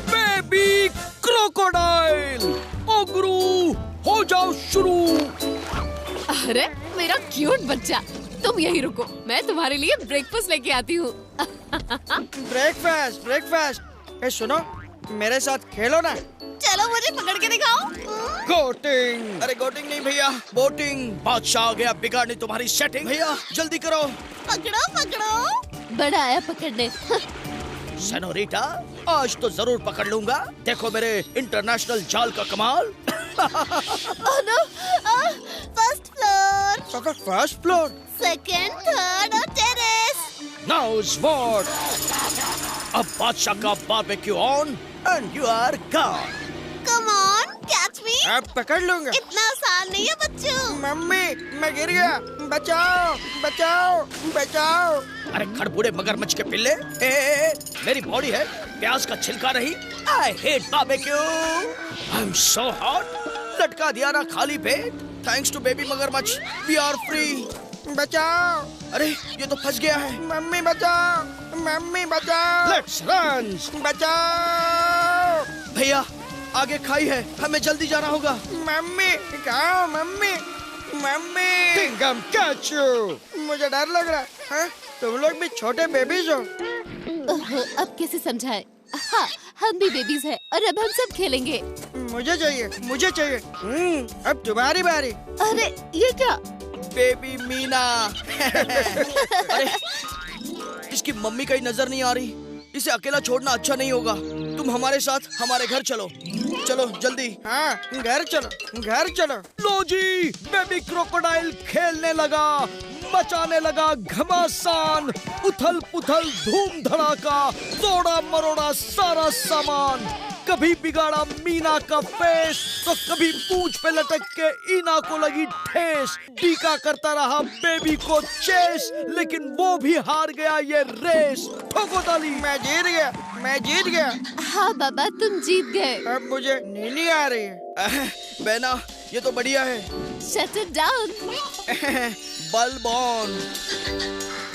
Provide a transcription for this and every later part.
Baby crocodile, ओगरू, हो जाओ शुरू। अरे मेरा क्यूट बच्चा, तुम यहीं रुको, मैं तुम्हारे लिए ब्रेकफास्ट लेके आती हूँ। Breakfast breakfast. ए सुनो, मेरे साथ खेलो ना। चलो मुझे पकड़ के दिखाओ। गोटिंग। अरे गोटिंग नहीं भैया, बोटिंग। बादशाह आ गया बिगाड़ने तुम्हारी सेटिंग। भैया जल्दी करो। पकड़ो पकड़ो। बड़ा आया पकड़ने। सेनोरिटा, आज तो जरूर पकड़ लूंगा। देखो मेरे इंटरनेशनल जाल का कमाल। Oh no, first floor, first floor, second, third और टेरेस। Now what? अब बादशाह का barbecue on and you are gone. Come on, catch me. अब पकड़ लूंगा। इतना आसान नहीं है बच्चों। मम्मी मैं गिर गया, बचाओ बचाओ बचाओ। अरे खड़बूड़े मगरमच्छ के पिल्ले, मेरी बॉडी है, प्याज का छिलका नहीं। I hate barbecue, I am so hot. लटका दिया ना खाली पेट। थैंक्स टू बेबी मगरमच्छ, वी आर फ्री। बचाओ। अरे ये तो फंस गया है। मम्मी बचाओ, मम्मी बचाओ। Let's run. बचाओ। भैया आगे खाई है, हमें जल्दी जाना होगा। मम्मी कहाँ? Mummy mummy. Kingdom catch you। मुझे डर लग रहा है। हाँ? तुम लोग भी छोटे बेबीज हो। अब कैसे समझाए? हाँ, हम भी बेबीज हैं और अब हम सब खेलेंगे। मुझे चाहिए, मुझे चाहिए। अब तुम्हारी बारी। अरे ये क्या? बेबी मीना। अरे इसकी मम्मी कहीं नजर नहीं आ रही। इसे अकेला छोड़ना अच्छा नहीं होगा। तुम हमारे साथ हमारे घर चलो। चलो जल्दी। हाँ घर चलो, घर चलो। लो जी, बेबी क्रोकोडाइल खेलने लगा, मचाने लगा घमासान, उथल पुथल धूम धड़ाका, तोड़ा मरोड़ा सारा सामान। कभी बिगाड़ा मीना का फेस, तो कभी पूंछ पे लटक के ईना को लगी ठेस। टीका करता रहा बेबी को चेस, लेकिन वो भी हार गया ये रेस। ठोको ताली। मैं जीत गया, मैं जीत गया। हाँ बाबा, तुम जीत गए। अब मुझे नींद आ रही है। बेना ये तो बढ़िया है। Shut it down. Bulb on,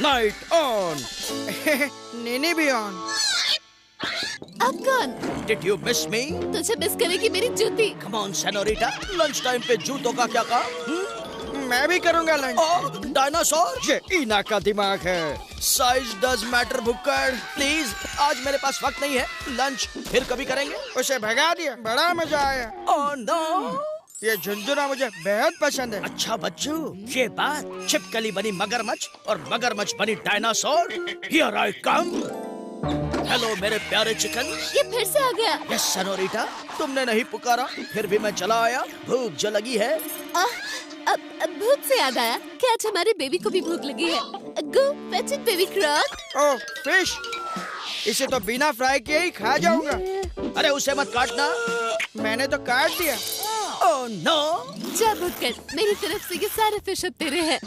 light on, नीनी भी ऑन। अब कौन? Did you miss me? तुझे मिस करेगी मेरी जूती। Come on senorita, lunch time पे जूतों का क्या काम? मैं भी करूंगा लंच। डायनासोर, ये ईना का दिमाग है। साइज डज मैटर भुक्कड़। प्लीज आज मेरे पास वक्त नहीं है, लंच फिर कभी करेंगे। उसे भगा दिया, बड़ा मजा आया। ओह नो, ये झुनझुना मुझे बेहद पसंद है। अच्छा बच्चू, ये बात। छिपकली बनी मगरमच्छ और मगरमच्छ बनी dinosaur. Here I come. Hello मेरे प्यारे चिकन। ये फिर से आ गया। यस सेनोरिटा, तुमने नहीं पुकारा फिर भी मैं चला आया। भूख जो लगी है। अब भूख से याद आया कि आज हमारे बेबी को भी भूख लगी है। Go fetch it baby croc. Oh fish, इसे तो बिना फ्राई किए ही खा जाऊंगा। अरे उसे मत काटना। मैंने तो काट दिया। Oh no. जा भुक्कड़, मेरी तरफ से ये सारे फिश अब तेरे हैं।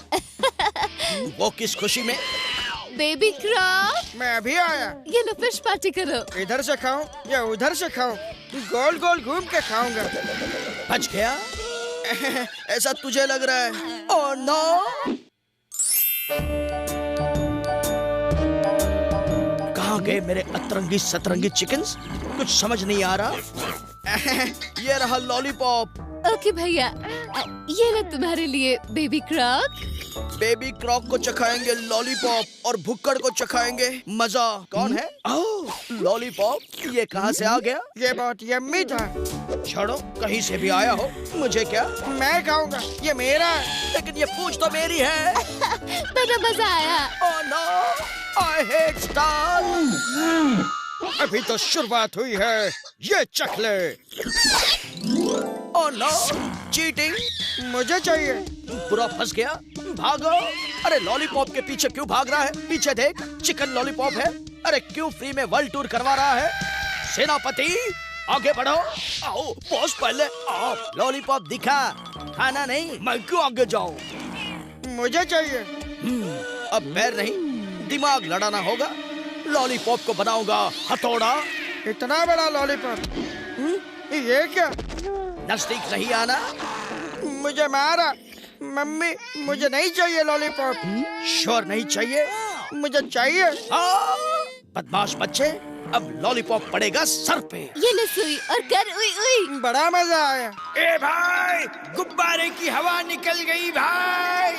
वो किस खुशी में? बेबी क्रॉक, मैं अभी आया। ये लो फिश पार्टी करो। इधर से खाऊं या उधर से खाऊं? गोल गोल घूम के खाऊंगा। बच गया। ऐसा तुझे लग रहा है। Oh no. कहाँ गए मेरे अतरंगी सतरंगी चिकन्स? कुछ समझ नहीं आ रहा। ये रहा लॉलीपॉप। ओके भैया, ये लो तुम्हारे लिए बेबी क्रॉक। बेबी क्रॉक को चखाएंगे लॉलीपॉप और भुक्कड़ को चखाएंगे मजा। कौन है? ओह लॉलीपॉप, ये कहाँ से आ गया? ये बहुत यम्मी था। छोड़ो, कहीं से भी आया हो, मुझे क्या। मैं खाऊंगा, ये मेरा है। लेकिन ये पूंछ तो मेरी है। बड़ा मजा आया। Oh no, I hate star. अभी तो शुरुआत हुई है, ये चख ले। Oh no, cheating. मुझे चाहिए। पूरा फंस गया। भागो। अरे लॉलीपॉप के पीछे क्यों भाग रहा है? पीछे देख, चिकन लॉलीपॉप है। अरे क्यों फ्री में वर्ल्ड टूर करवा रहा है? सेनापति आगे बढ़ो। आओ बॉस, पहले आप लॉलीपॉप दिखा, खाना नहीं। मैं क्यों आगे जाऊं? मुझे चाहिए। अब पैर नहीं, दिमाग लड़ाना होगा। लॉलीपॉप को बनाऊंगा हथौड़ा। इतना बड़ा लॉलीपॉप, ये क्या? नजदीक नहीं आना। मुझे मारा। मम्मी मुझे नहीं चाहिए लॉलीपॉप। श्योर नहीं चाहिए? मुझे चाहिए। हाँ, बदमाश बच्चे, अब लॉलीपॉप पड़ेगा सर पे। ये ले सुई और कर उई उई। बड़ा मजा आया। ए भाई, गुब्बारे की हवा निकल गई भाई।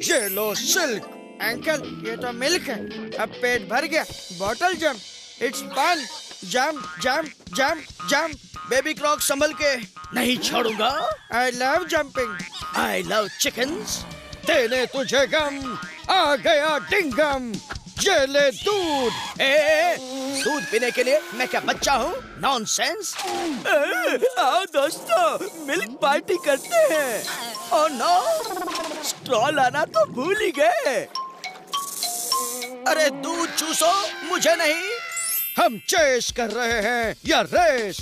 ये लो सिल्क। अंकल ये तो मिल्क है। अब पेट भर गया। Bottle jump, it's fun. Jump jump jump jump. Baby croc संभल के, नहीं छोड़ूंगा। I love jumping. I love chickens. देने तुझे गम, आ गया डिंगम। ये ले दूध। दूध पीने के लिए मैं क्या बच्चा हूँ? नॉनसेंस। आओ दोस्तों, मिल्क पार्टी करते हैं। ओह नो, स्ट्रॉ लाना तो भूल ही गए। अरे दूध चूसो, मुझे नहीं। हम चेस कर रहे हैं या रेस?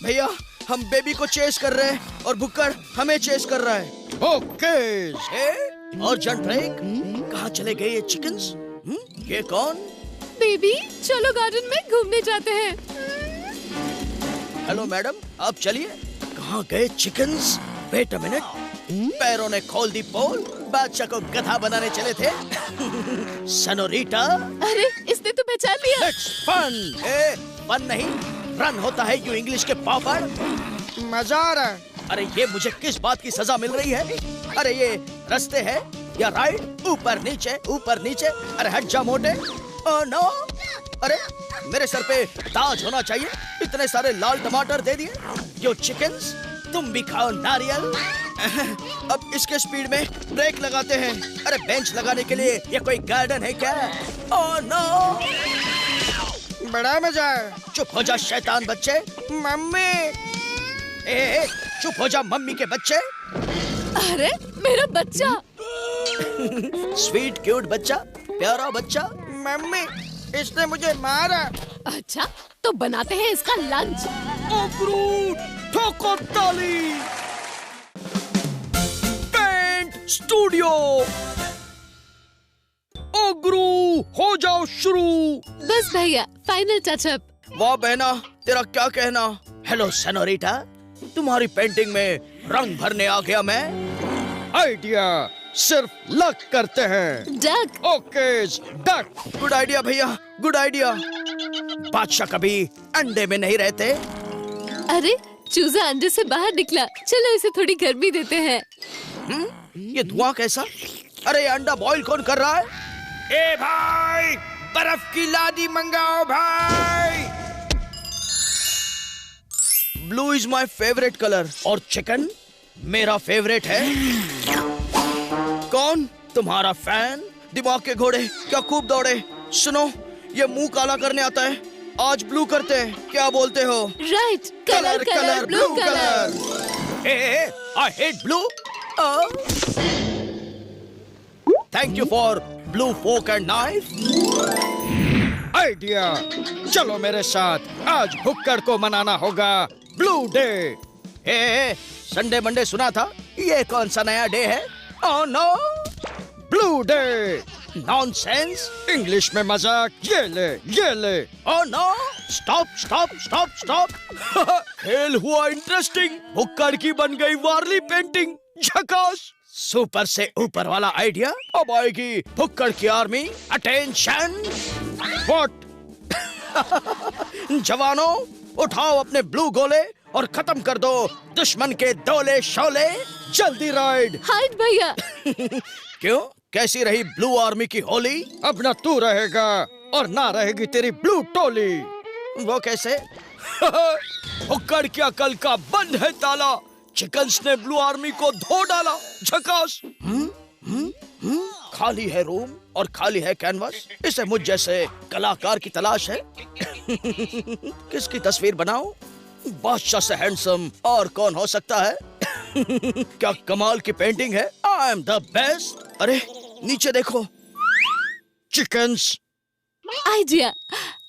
भैया, हम बेबी को चेस कर रहे हैं और भुक्कड़ हमें चेस कर रहा है। ओके। और जंट ब्रेक, कहाँ चले गए ये चिकन्स? ये कौन? बेबी चलो गार्डन में घूमने जाते हैं। हेलो मैडम, आप चलिए। कहाँ गए चिकन्स? वेट अ मिनट, पैरों ने खोल दी पोल। बादशाह को गधा बनाने चले थे। सनोरीटा। अरे इसने तो पहचान लिया। It's fun। फन नहीं, रन होता है यू इंग्लिश के पापड़। मजा आ रहा है। अरे ये मुझे किस बात की सजा मिल रही है? अरे ये रास्ते है या राइड? ऊपर नीचे ऊपर नीचे। अरे हट जा मोटे। ओह नो, अरे मेरे सर पे ताज होना चाहिए। इतने सारे लाल टमाटर दे दिए। यो चिकन्स, तुम भी खाओ नारियल। अब इसके स्पीड में ब्रेक लगाते हैं। अरे बेंच लगाने के लिए ये कोई गार्डन है क्या? ओह नो, बड़ा मजा है। चुप हो जा शैतान बच्चे। मम्मी ए, चुप हो जा मम्मी के बच्चे। अरे मेरा बच्चा। स्वीट क्यूट बच्चा, प्यारा बच्चा। मम्मी इसने मुझे मारा। अच्छा तो बनाते हैं इसका लंच। ठोको ताली। Paint studio. ओग्रू, हो जाओ शुरू। बस भैया, फाइनल टचअप। वाह बहना, तेरा क्या कहना? हेलो सनोरीटा, तुम्हारी पेंटिंग में रंग भरने आ गया मैं। आइडिया सिर्फ लक करते हैं। Duck. Okay duck. Good idea भैया, गुड आइडिया। बादशाह कभी अंडे में नहीं रहते। अरे चूजा अंडे से बाहर निकला, चलो इसे थोड़ी गर्मी देते हैं। ये धुआं कैसा? अरे ये अंडा बॉईल कौन कर रहा है? ए भाई, बर्फ की लादी मंगाओ भाई। Blue is my favourite colour और चिकन मेरा फेवरेट है। कौन तुम्हारा फैन? दिमाग के घोड़े क्या खूब दौड़े। सुनो, ये मुंह काला करने आता है। आज ब्लू करते हैं, क्या बोलते हो? Right, colour colour blue colour. I hate blue. Thank you for blue fork and knife. Idea, चलो मेरे साथ, आज भुक्कड़ को मनाना होगा ब्लू डे। संडे मंडे सुना था, ये कौन सा नया डे है? Oh no, blue day. Nonsense, English में मजाक। ये ले ये ले। Oh no, stop stop stop stop. खेल हुआ इंटरेस्टिंग। भुक्कड़ की बन गई वार्ली पेंटिंग। झकास। सुपर से ऊपर वाला आइडिया। अब आएगी भुक्कड़ की आर्मी। अटेंशन। व्हाट? जवानों, उठाओ अपने ब्लू गोले और खत्म कर दो दुश्मन के डोले शोले। जल्दी राइड। हाइड भैया। क्यों, कैसी रही ब्लू आर्मी की होली? अब ना तू रहेगा और ना रहेगी तेरी ब्लू टोली। वो कैसे? भुक्कड़ की अकल का बंद है ताला। चिकन्स ने ब्लू आर्मी को धो डाला। झकास। खाली है रूम और खाली है कैनवास। इसे मुझ जैसे कलाकार की तलाश है। किसकी तस्वीर बनाऊं? बादशाह से हैंडसम और कौन हो सकता है? क्या कमाल की पेंटिंग है। I am the best. अरे नीचे देखो, चिकन्स। आइडिया,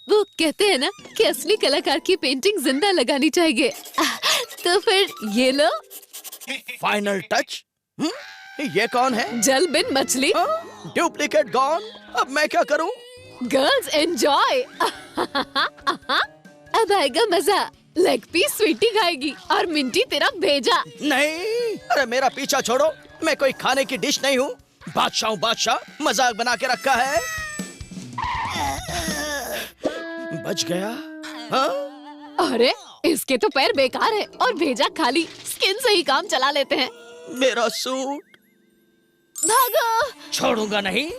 वो कहते हैं ना कि असली कलाकार की पेंटिंग जिंदा लगानी चाहिए। तो फिर ये लो। Final touch. ये कौन है? जल बिन मछली। Duplicate gone. अब मैं क्या करूं? Girls enjoy. अब आएगा मजा। लेग पीस स्वीटी खाएगी और मिंटी तेरा भेजा। नहीं, अरे मेरा पीछा छोड़ो, मैं कोई खाने की डिश नहीं हूँ। बादशाह हूँ बादशाह, मजाक बना के रखा है। बच गया। हाँ? अरे इसके तो पैर बेकार है और भेजा खाली, स्किन से ही काम चला लेते हैं। मेरा सूट भागो। छोड़ूंगा नहीं।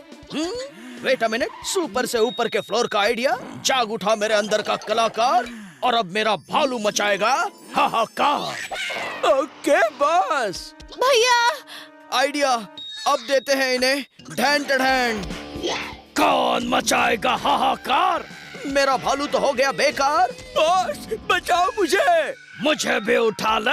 वेट अ मिनट, सुपर से ऊपर के फ्लोर का आइडिया जाग उठा मेरे अंदर का कलाकार, और अब मेरा भालू मचाएगा हाहाकार। ओके बस भैया। आइडिया अब देते हैं इन्हें ढैंट ढैंट। कौन मचाएगा हाहाकार? मेरा भालू तो हो गया बेकार। बॉस बचाओ मुझे भी उठा ले।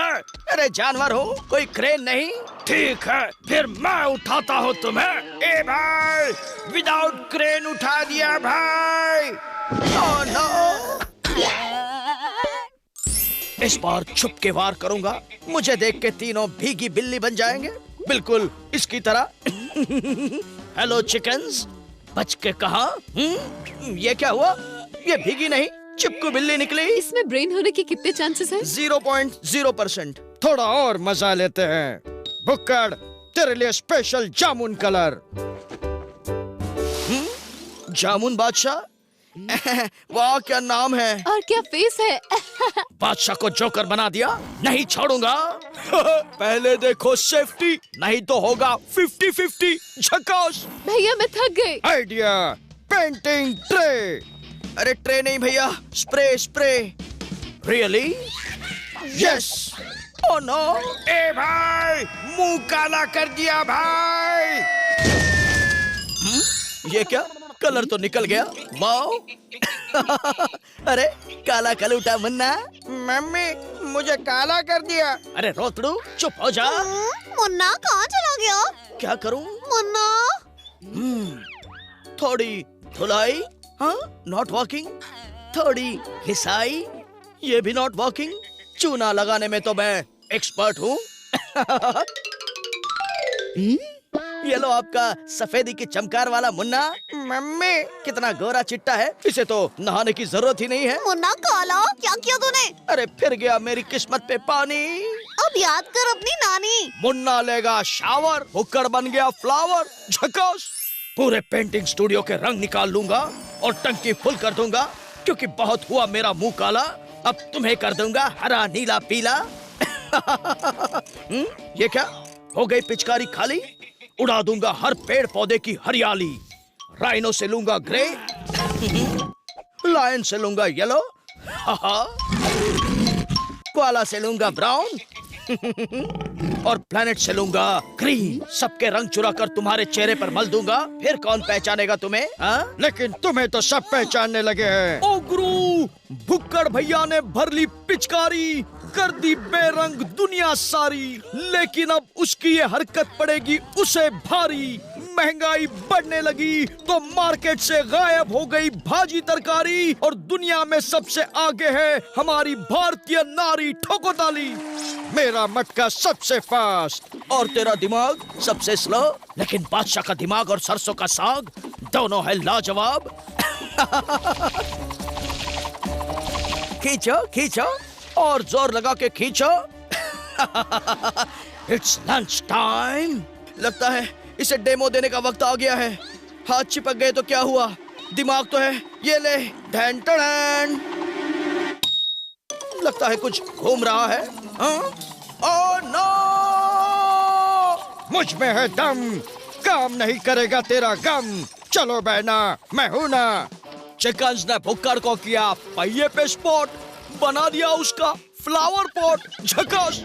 अरे जानवर हो, कोई क्रेन नहीं। ठीक है, फिर मैं उठाता हूँ तुम्हें। ए भाई, विदाउट क्रेन उठा दिया भाई। Oh no. इस बार छुप के वार करूंगा, मुझे देख के तीनों भीगी बिल्ली बन जाएंगे, बिल्कुल इसकी तरह। हेलो चिकन्स, बच के कहा? ये क्या हुआ? ये भीगी नहीं, चिपकू बिल्ली निकली। इसमें ब्रेन होने के कितने चांसेस हैं? 0.0%। थोड़ा और मजा लेते हैं। बुक्कड़, तेरे लिए स्पेशल जामुन कलर। जामुन बादशाह? वाह क्या नाम है और क्या फेस है। बादशाह को जोकर बना दिया, नहीं छोड़ूंगा। पहले देखो सेफ्टी, नहीं तो होगा 50-50। झकास। भैया मैं थक गई। Idea, painting tray. अरे ट्रे नहीं भैया, spray. Really? Yes. Oh no. ए भाई, मुंह काला कर दिया भाई। ये क्या? कलर तो निकल गया। वाओ। अरे काला कलूटा मुन्ना। मम्मी मुझे काला कर दिया। अरे रोतड़ू चुप हो जा। मुन्ना कहाँ चला गया? क्या करूं? मुन्ना थोड़ी धुलाई, हाँ नॉट वॉकिंग। थोड़ी घिसाई, ये भी नॉट वॉकिंग। चूना लगाने में तो मैं एक्सपर्ट हूँ। ये लो आपका सफेदी की चमकार वाला मुन्ना। मम्मी कितना गोरा चिट्टा है, इसे तो नहाने की जरूरत ही नहीं है। मुन्ना काला क्या किया तूने? अरे फिर गया मेरी किस्मत पे पानी। अब याद कर अपनी नानी। मुन्ना लेगा शावर, हुक्कड़ बन गया फ्लावर। झकास। पूरे पेंटिंग स्टूडियो के रंग निकाल लूंगा और टंकी फुल कर दूंगा, क्योंकि बहुत हुआ मेरा मुंह काला। अब तुम्हें कर दूंगा हरा नीला पीला। ये क्या हो गई? पिचकारी खाली। उड़ा दूंगा हर पेड़ पौधे की हरियाली। राइनो से लूंगा ग्रे, लायन से लूंगा येलो, कोआला से लूंगा ब्राउन, और प्लैनेट से लूंगा ग्रीन। सबके रंग चुरा कर तुम्हारे चेहरे पर मल दूंगा, फिर कौन पहचानेगा तुम्हें? हाँ? लेकिन तुम्हें तो सब पहचानने लगे हैं। ओ गुरु, भुक्कड़ भैया ने भर ली पिचकारी, कर दी बेरंग दुनिया सारी। लेकिन अब उसकी ये हरकत पड़ेगी उसे भारी। महंगाई बढ़ने लगी तो मार्केट से गायब हो गई भाजी तरकारी, और दुनिया में सबसे आगे है हमारी भारतीय नारी। ठोको ताली। मेरा मटका सबसे फास्ट और तेरा दिमाग सबसे स्लो, लेकिन बादशाह का दिमाग और सरसों का साग दोनों है लाजवाब। खींचो खींचो और जोर लगा के खींचो। It's lunch time. लगता है इसे डेमो देने का वक्त आ गया है। हाथ चिपक गए तो क्या हुआ, दिमाग तो है। ये ले ढैन टड़ैन। लगता है कुछ घूम रहा है। ओह नो, मुझ में है दम, काम नहीं करेगा तेरा गम। चलो बहना, मैं हूं ना। चिकन्स ने भुक्कड़ को किया पहिए पे स्पॉट, बना दिया उसका फ्लावर पॉट। झकास।